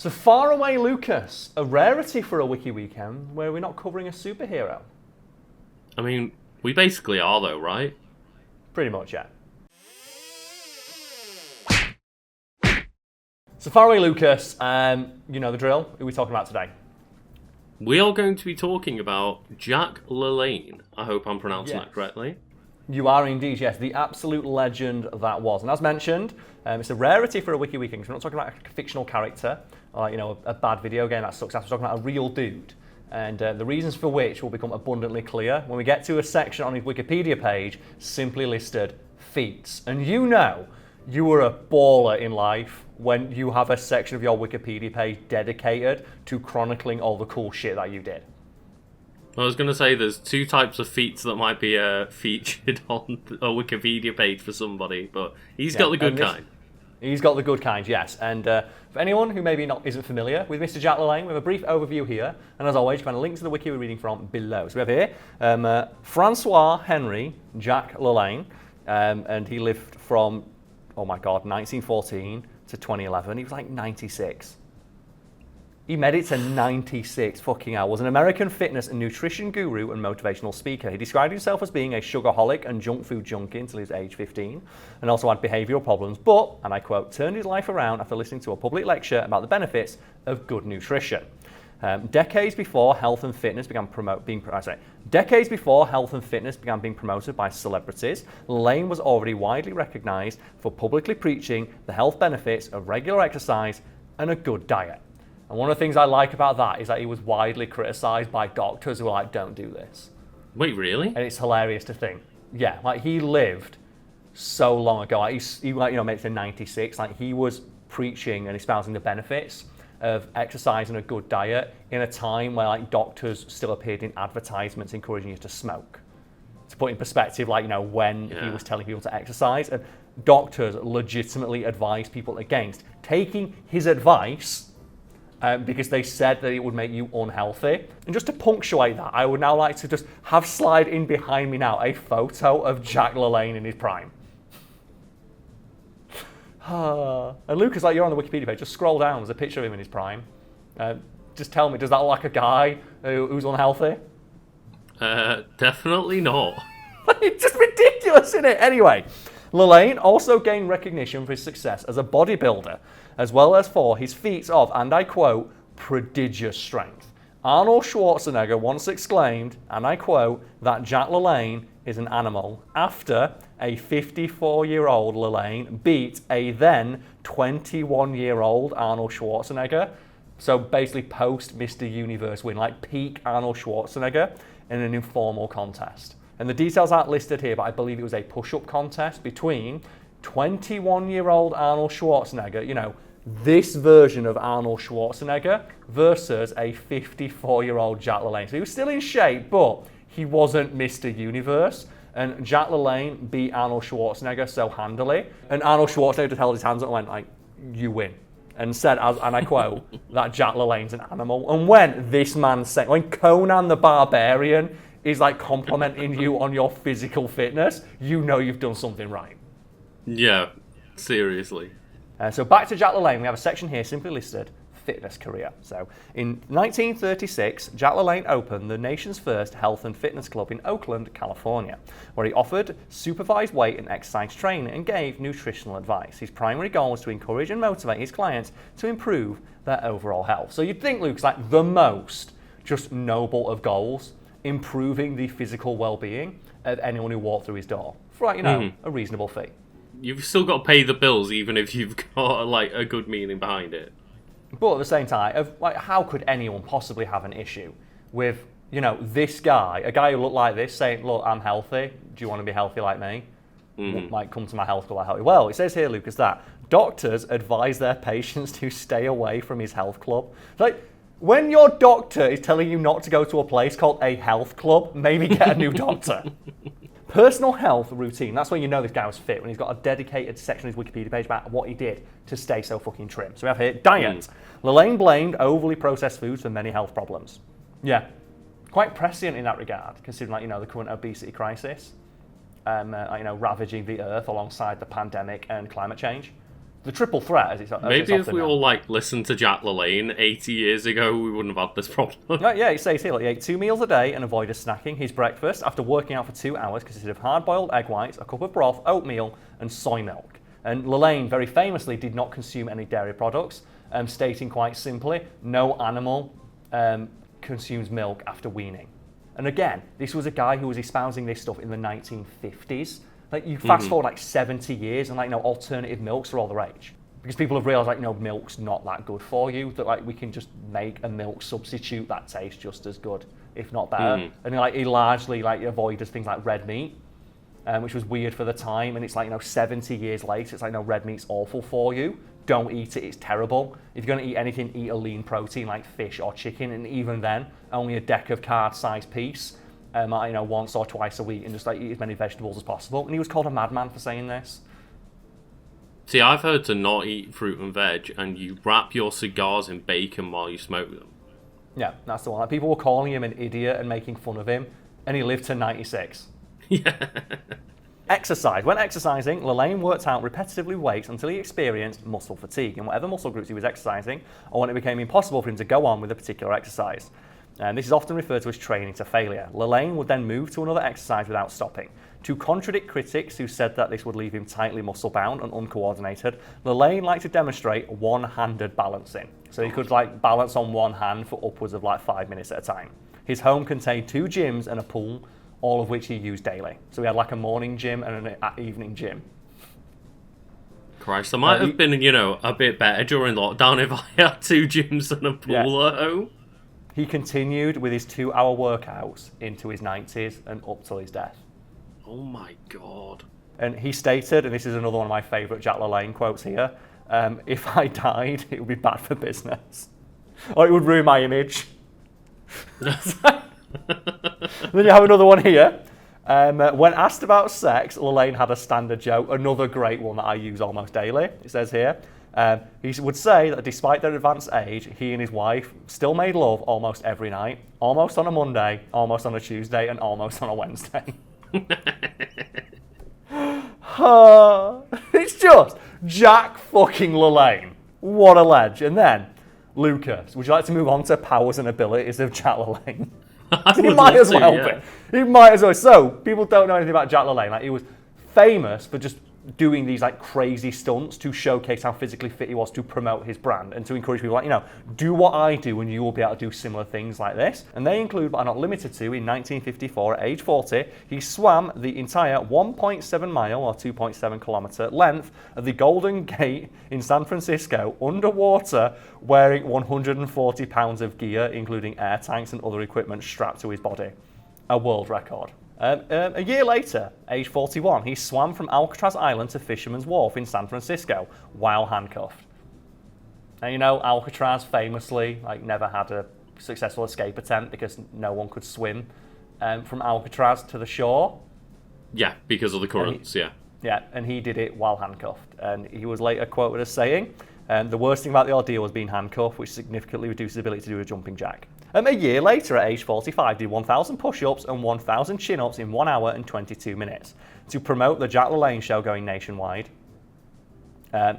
So far away, Lucas, a rarity for a wiki weekend where we're not covering a superhero. I mean, we basically are though, right? Pretty much, yeah. So far away, Lucas, you know the drill. Who are we talking about today? We are going to be talking about Jack LaLanne. I hope I'm pronouncing that correctly. You are indeed, yes. The absolute legend that was. And as mentioned, it's a rarity for a wiki weekend. We're not talking about a fictional character or a bad video game that sucks. We're talking about a real dude. And the reasons for which will become abundantly clear when we get to a section on his Wikipedia page simply listed feats. And you know you were a baller in life when you have a section of your Wikipedia page dedicated to chronicling all the cool shit that you did. I was going to say there's two types of feats that might be featured on a Wikipedia page for somebody, but he's got the good kind. He's got the good kind, yes. And for anyone who maybe isn't familiar with Mr. Jack LaLanne, we have a brief overview here. And as always, you can find a link to the wiki we're reading from below. So we have here Francois Henry Jack LaLanne, and he lived from, 1914 to 2011. He was like 96. He made it to 96 fucking hours. Was an American fitness and nutrition guru and motivational speaker. He described himself as being a sugarholic and junk food junkie until he was age 15, and also had behavioural problems, but, and I quote, turned his life around after listening to a public lecture about the benefits of good nutrition. Decades before health and fitness began being promoted by celebrities, LaLanne was already widely recognised for publicly preaching the health benefits of regular exercise and a good diet. And one of the things I like about that is that he was widely criticised by doctors who were like, don't do this. Wait, really? And it's hilarious to think. Yeah, like he lived so long ago. Like he made it to 96. Like he was preaching and espousing the benefits of exercise and a good diet in a time where like doctors still appeared in advertisements encouraging you to smoke. To put in perspective, when he was telling people to exercise, and doctors legitimately advised people against taking his advice because they said that it would make you unhealthy. And just to punctuate that, I would now like to just have slide in behind me now a photo of Jack LaLanne in his prime. And Lucas, you're on the Wikipedia page, just scroll down, there's a picture of him in his prime. Just tell me, does that look like a guy who's unhealthy? Definitely not. It's just ridiculous, isn't it? Anyway, LaLanne also gained recognition for his success as a bodybuilder, as well as for his feats of, and I quote, prodigious strength. Arnold Schwarzenegger once exclaimed, and I quote, that Jack LaLanne is an animal, after a 54-year-old LaLanne beat a then 21-year-old Arnold Schwarzenegger. So basically post Mr. Universe win, like peak Arnold Schwarzenegger in an informal contest. And the details aren't listed here, but I believe it was a push-up contest between 21-year-old Arnold Schwarzenegger, this version of Arnold Schwarzenegger, versus a 54-year-old Jack LaLanne. So he was still in shape, but he wasn't Mr. Universe. And Jack LaLanne beat Arnold Schwarzenegger so handily. And Arnold Schwarzenegger just held his hands up and went, you win. And said, and I quote, that Jack LaLanne's an animal. And when Conan the Barbarian is complimenting you on your physical fitness, you know you've done something right. Yeah, seriously. So back to Jack LaLanne, we have a section here simply listed, fitness career. So in 1936, Jack LaLanne opened the nation's first health and fitness club in Oakland, California, where he offered supervised weight and exercise training and gave nutritional advice. His primary goal was to encourage and motivate his clients to improve their overall health. So you'd think Luke's the most just noble of goals, improving the physical well-being of anyone who walked through his door for a reasonable fee. You've still got to pay the bills even if you've got a good meaning behind it. But at the same time, how could anyone possibly have an issue with, this guy, a guy who looked like this, saying, look, I'm healthy, do you want to be healthy like me? Come to my health club, I'll help you. Well, it says here, Lucas, that doctors advise their patients to stay away from his health club. When your doctor is telling you not to go to a place called a health club, maybe get a new doctor. Personal health routine. That's when you know this guy was fit, when he's got a dedicated section of his Wikipedia page about what he did to stay so fucking trim. So we have here, diet. LaLanne blamed overly processed foods for many health problems. Yeah, quite prescient in that regard, considering the current obesity crisis, ravaging the earth alongside the pandemic and climate change. The triple threat, as it's Maybe if we known. all listened to Jack LaLanne 80 years ago, we wouldn't have had this problem. Yeah, it says here, he ate 2 meals a day and avoided snacking. His breakfast, after working out for 2 hours, consisted of hard-boiled egg whites, a cup of broth, oatmeal, and soy milk. And LaLanne, very famously, did not consume any dairy products, stating quite simply, no animal consumes milk after weaning. And again, this was a guy who was espousing this stuff in the 1950s. Like, you fast forward 70 years and alternative milks are all the rage. Because people have realised milk's not that good for you, that we can just make a milk substitute that tastes just as good, if not better. And he largely avoided things like red meat, which was weird for the time, and it's 70 years later, it's no, red meat's awful for you. Don't eat it, it's terrible. If you're going to eat anything, eat a lean protein like fish or chicken, and even then, only a deck of card-sized piece. Once or twice a week, and just eat as many vegetables as possible. And he was called a madman for saying this. See, I've heard to not eat fruit and veg, and you wrap your cigars in bacon while you smoke them. Yeah, that's the one. People were calling him an idiot and making fun of him, and he lived to 96. Yeah. Exercise. When exercising, LaLanne worked out repetitively weights until he experienced muscle fatigue in whatever muscle groups he was exercising, or when it became impossible for him to go on with a particular exercise. And this is often referred to as training to failure. LaLanne would then move to another exercise without stopping. To contradict critics who said that this would leave him tightly muscle-bound and uncoordinated, LaLanne liked to demonstrate one-handed balancing. So he could balance on one hand for upwards of 5 minutes at a time. His home contained 2 gyms and a pool, all of which he used daily. So he had a morning gym and an evening gym. Christ, I might have been, a bit better during lockdown if I had 2 gyms and a pool at home. He continued with his 2-hour workouts into his 90s and up till his death. Oh my God. And he stated, and this is another one of my favourite Jack LaLanne quotes here, if I died, it would be bad for business. Or it would ruin my image. Then you have another one here. When asked about sex, LaLanne had a standard joke, another great one that I use almost daily. It says here, he would say that despite their advanced age, he and his wife still made love almost every night, almost on a Monday, almost on a Tuesday, and almost on a Wednesday. It's just Jack fucking LaLanne. What a ledge. And then, Lucas, would you like to move on to powers and abilities of Jack LaLanne? He might as well be. He might as well. So, people don't know anything about Jack LaLanne. He was famous for just doing these crazy stunts to showcase how physically fit he was to promote his brand and to encourage people do what I do and you will be able to do similar things like this. And they include, but are not limited to, in 1954 at age 40, he swam the entire 1.7 mile or 2.7 kilometer length of the Golden Gate in San Francisco underwater, wearing 140 pounds of gear, including air tanks and other equipment strapped to his body. A world record. A year later, age 41, he swam from Alcatraz Island to Fisherman's Wharf in San Francisco while handcuffed. And Alcatraz famously never had a successful escape attempt because no one could swim from Alcatraz to the shore. Yeah, because of the currents, yeah. Yeah, and he did it while handcuffed. And he was later quoted as saying, the worst thing about the ordeal was being handcuffed, which significantly reduced his ability to do a jumping jack. A year later, at age 45, did 1,000 push-ups and 1,000 chin-ups in 1 hour and 22 minutes to promote the Jack LaLanne show going nationwide.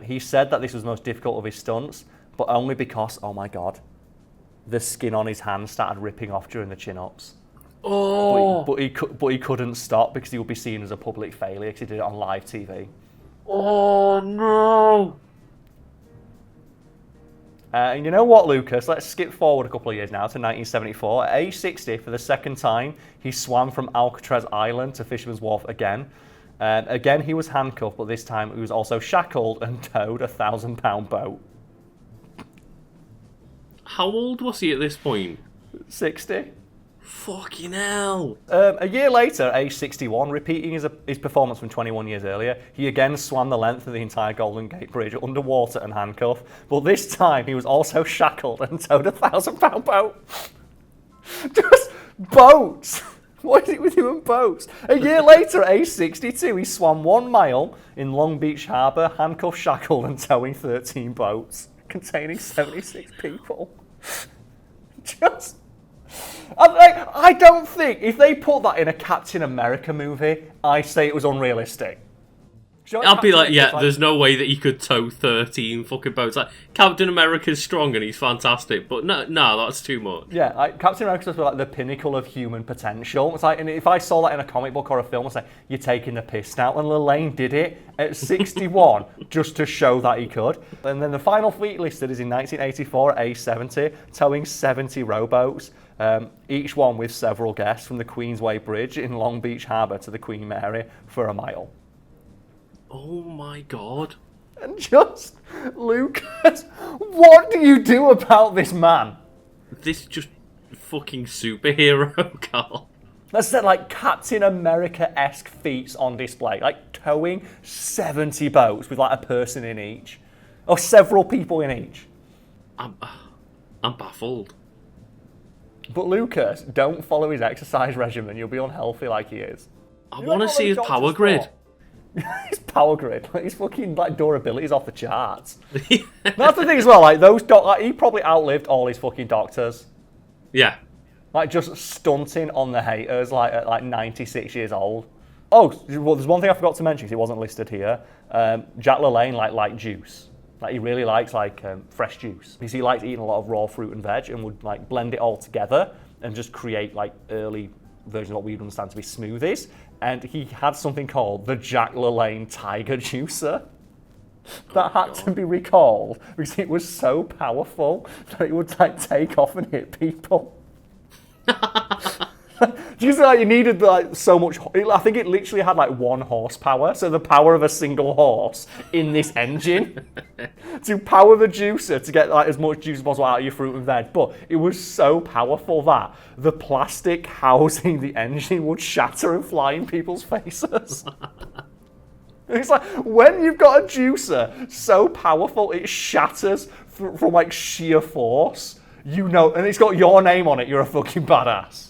He said that this was the most difficult of his stunts, but only because, oh my God, the skin on his hands started ripping off during the chin-ups. Oh! But he couldn't stop because he would be seen as a public failure because he did it on live TV. Oh, no! And you know what, Lucas? Let's skip forward a couple of years now to 1974. At age 60, for the second time, he swam from Alcatraz Island to Fisherman's Wharf again. Again, he was handcuffed, but this time he was also shackled and towed a 1,000-pound boat. How old was he at this point? 60. Fucking hell. A year later, age 61, repeating his performance from 21 years earlier, he again swam the length of the entire Golden Gate Bridge underwater and handcuffed, but this time he was also shackled and towed a 1,000-pound boat. Just boats. What is it with you and boats? A year later, at age 62, he swam 1 mile in Long Beach Harbour, handcuffed, shackled and towing 13 boats, containing 76 people. Just... I don't think, if they put that in a Captain America movie, I'd say it was unrealistic. I'd be like, yeah, there's no way that he could tow 13 fucking boats. Like, Captain America's strong and he's fantastic, but no, that's too much. Yeah, like, Captain America's like the pinnacle of human potential. It's like, and if I saw that in a comic book or a film, I'd say, you're taking the piss now. And LaLanne did it at 61 just to show that he could. And then the final fleet listed is in 1984 at A70, towing 70 rowboats, each one with several guests from the Queensway Bridge in Long Beach Harbour to the Queen Mary for a mile. Oh my god. And just, Lucas, what do you do about this man? This just fucking superhero, Karl. That's like Captain America-esque feats on display, like towing 70 boats with like a person in each, or several people in each. I'm baffled. But Lucas, don't follow his exercise regimen. You'll be unhealthy like he is. I want to see his power grid. His power grid, like, his fucking like durability is off the charts. That's the thing as well. Like he probably outlived all his fucking doctors. Yeah. Like just stunting on the haters, like at like 96 years old. Oh, well, there's one thing I forgot to mention because it wasn't listed here. Jack LaLanne liked juice. Like he really likes like fresh juice because he likes eating a lot of raw fruit and veg and would like blend it all together and just create like early versions of what we would understand to be smoothies. And he had something called the Jack LaLanne Tiger Juicer that had to be recalled because it was so powerful that it would like take off and hit people. Just like you needed like so much. I think it literally had like 1 horsepower, so the power of a single horse in this engine to power the juicer to get like as much juice as possible out of your fruit and veg. But it was so powerful that the plastic housing the engine would shatter and fly in people's faces. It's like when you've got a juicer so powerful it shatters from like sheer force, you know, and it's got your name on it. You're a fucking badass.